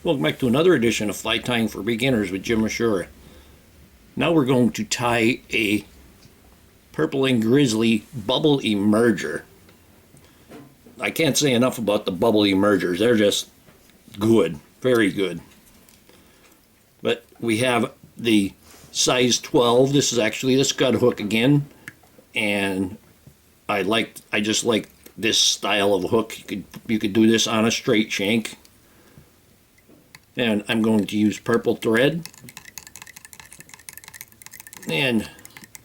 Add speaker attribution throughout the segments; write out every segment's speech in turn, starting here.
Speaker 1: Welcome back to another edition of Fly Tying for Beginners with Jim Misiura. Now we're going to tie a purple and grizzly bubble emerger. I can't say enough about the bubble emergers. They're just good, very good. But we have the size 12. This is actually the Scud hook again, and I just like this style of hook. You could do this on a straight shank. And I'm going to use purple thread, and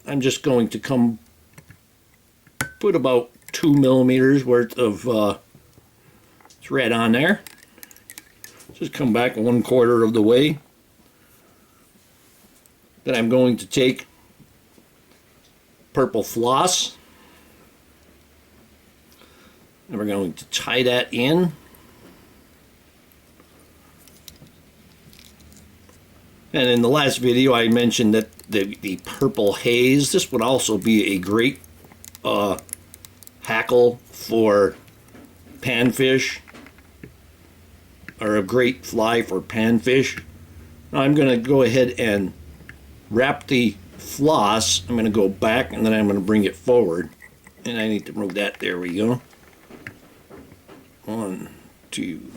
Speaker 1: I'm just going to put about 2 millimeters worth of thread on there. Just come back 1/4 of the way. Then I'm going to take purple floss, and we're going to tie that in. And in the last video I mentioned that the purple haze, this would also be a great hackle for panfish, or a great fly for panfish. Now I'm going to go ahead and wrap the floss. I'm going to go back and then I'm going to bring it forward. And I need to move that. There we go. 1, 2,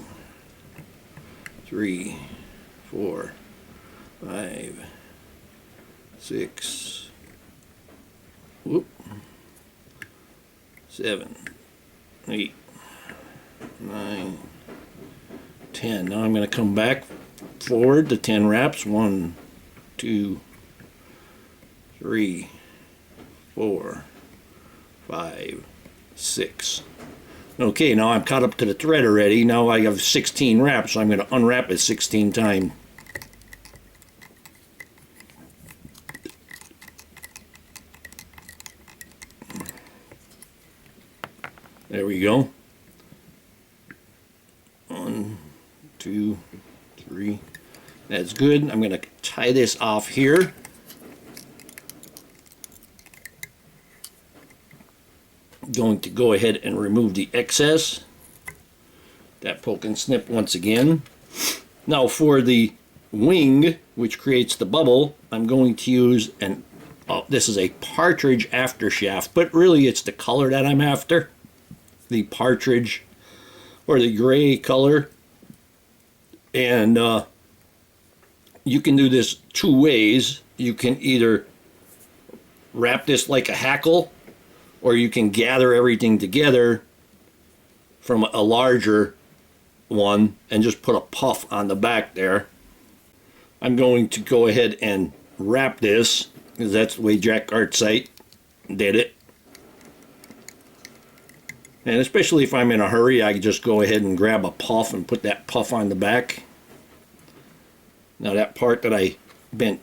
Speaker 1: 3, 4, 5, 6, 7, 8, 9, 10. Now I'm going to come back forward to 10 wraps. 1, 2, 3, 4, 5, 6. Okay, now I'm caught up to the thread already. Now I have 16 wraps, so I'm going to unwrap it 16 times. There we go. 1, 2, 3. That's good. I'm going to tie this off here. I'm going to go ahead and remove the excess. That poke and snip once again. Now for the wing, which creates the bubble, I'm going to use this is a partridge after shaft, but really it's the color that I'm after. The partridge or the gray color, and you can do this 2 ways. You can either wrap this like a hackle, or you can gather everything together from a larger one and just put a puff on the back there. I'm going to go ahead and wrap this because that's the way Jack Artsite did it. And especially if I'm in a hurry, I can just go ahead and grab a puff and put that puff on the back. Now that part that I bent,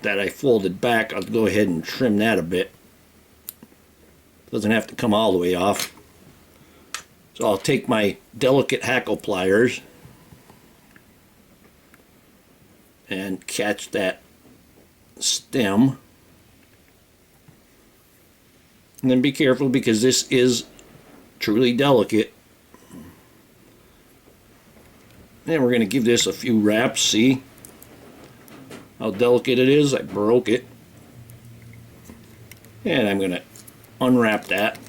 Speaker 1: that I folded back, I'll go ahead and trim that a bit. Doesn't have to come all the way off. So I'll take my delicate hackle pliers and catch that stem. And then be careful because this is truly delicate. And we're going to give this a few wraps. See how delicate it is? I broke it. And I'm going to unwrap that.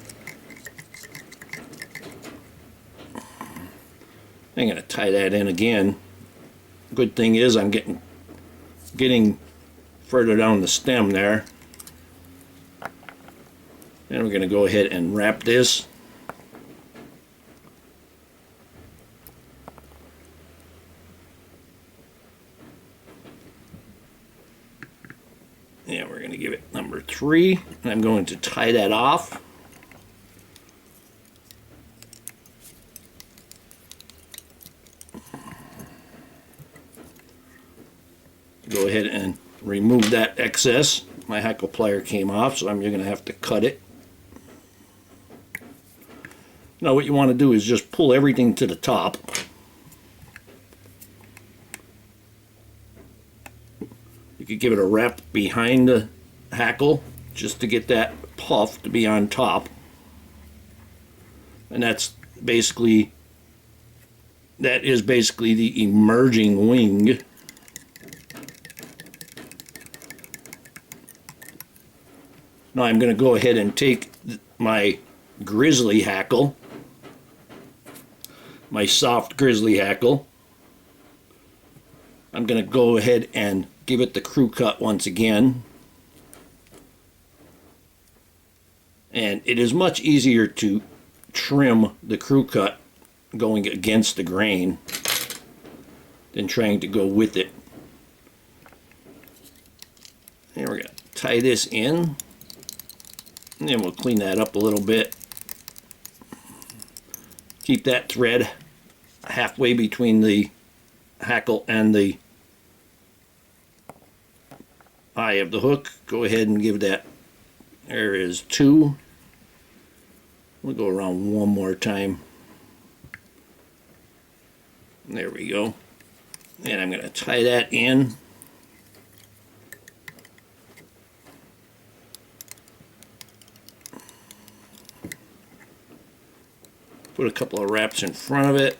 Speaker 1: I'm going to tie that in again. Good thing is I'm getting further down the stem there. Then we're going to go ahead and wrap this. Yeah, we're going to give it number 3, and I'm going to tie that off. Go ahead and remove that excess. My hackle plier came off, so I'm going to have to cut it. Now what you want to do is just pull everything to the top. You could give it a wrap behind the hackle just to get that puff to be on top. And that's basically that is basically the emerging wing. Now I'm going to go ahead and take my Grizzly Hackle, my soft Grizzly Hackle. I'm going to go ahead and give it the crew cut once again. And it is much easier to trim the crew cut going against the grain than trying to go with it. And we're going to tie this in. And then we'll clean that up a little bit. Keep that thread halfway between the hackle and the eye of the hook. Go ahead and give that, there is 2. We'll go around one more time. There we go. And I'm going to tie that in. Put a couple of wraps in front of it,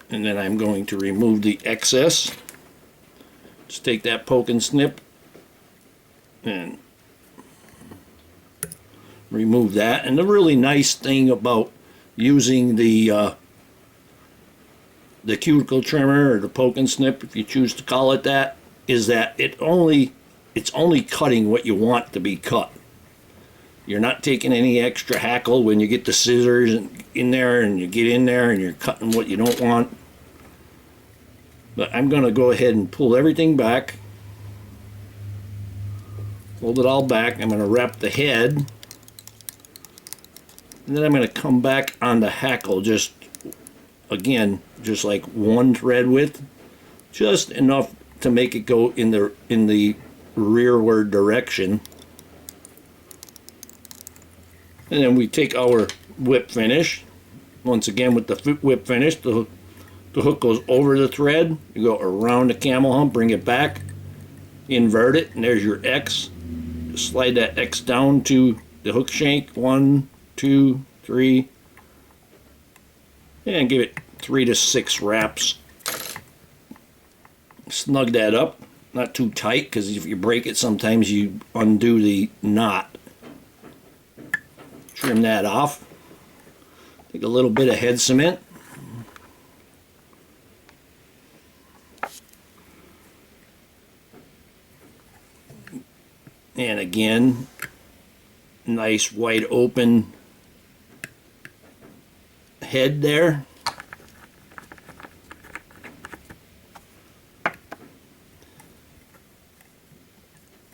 Speaker 1: and then I'm going to remove the excess. Just take that poke and snip and remove that. And the really nice thing about using the cuticle trimmer, or the poke and snip, if you choose to call it that, is that it's only cutting what you want to be cut. You're not taking any extra hackle when you get the scissors in there, and you get in there and you're cutting what you don't want. But I'm going to go ahead and pull everything back. Hold it all back. I'm going to wrap the head. And then I'm going to come back on the hackle, just like one thread width. Just enough to make it go in the rearward direction. And then we take our whip finish. Once again, with the whip finish, the hook goes over the thread. You go around the camel hump, bring it back, invert it, and there's your X. Just slide that X down to the hook shank. 1, 2, 3. And give it 3 to 6 wraps. Snug that up. Not too tight, because if you break it, sometimes you undo the knot. Trim that off. Take a little bit of head cement. And again, nice wide open head there.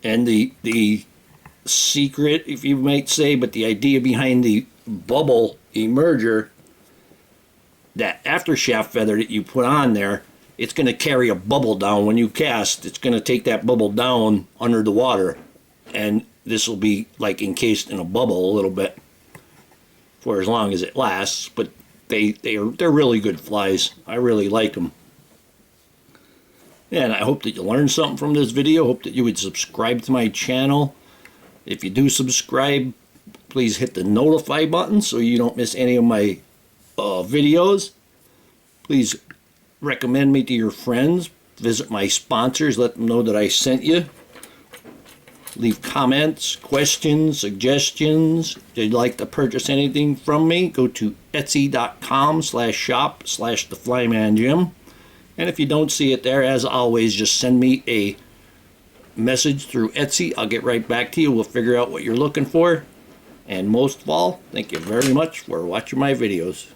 Speaker 1: And the secret, if you might say, but the idea behind the bubble emerger, that aftershaft feather that you put on there, it's going to carry a bubble down when you cast. It's going to take that bubble down under the water, and this will be like encased in a bubble a little bit for as long as it lasts. But they're really good flies. I really like them. And I hope that you learned something from this video. Hope that you would subscribe to my channel. If you do subscribe, please hit the notify button so you don't miss any of my videos. Please recommend me to your friends. Visit my sponsors. Let them know that I sent you. Leave comments, questions, suggestions. If you'd like to purchase anything from me, go to etsy.com/shop/theflymanjim. And if you don't see it there, as always, just send me a message through Etsy. I'll get right back to you. We'll figure out what you're looking for. And most of all, thank you very much for watching my videos.